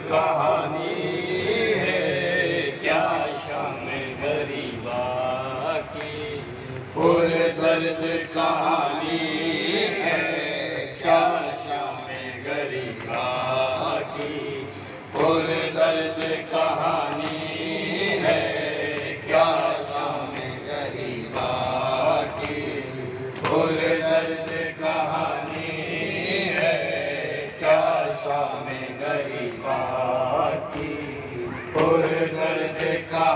कहानी है क्या शाम गरीबा की, पूरे दर्द कहानी है क्या शाम गरीबा की, पूरे दर्द कहानी है क्या शाम गरीबा की, पूरे दर्द कहानी है क्या शाम गरीबा की, पूरे दर्द का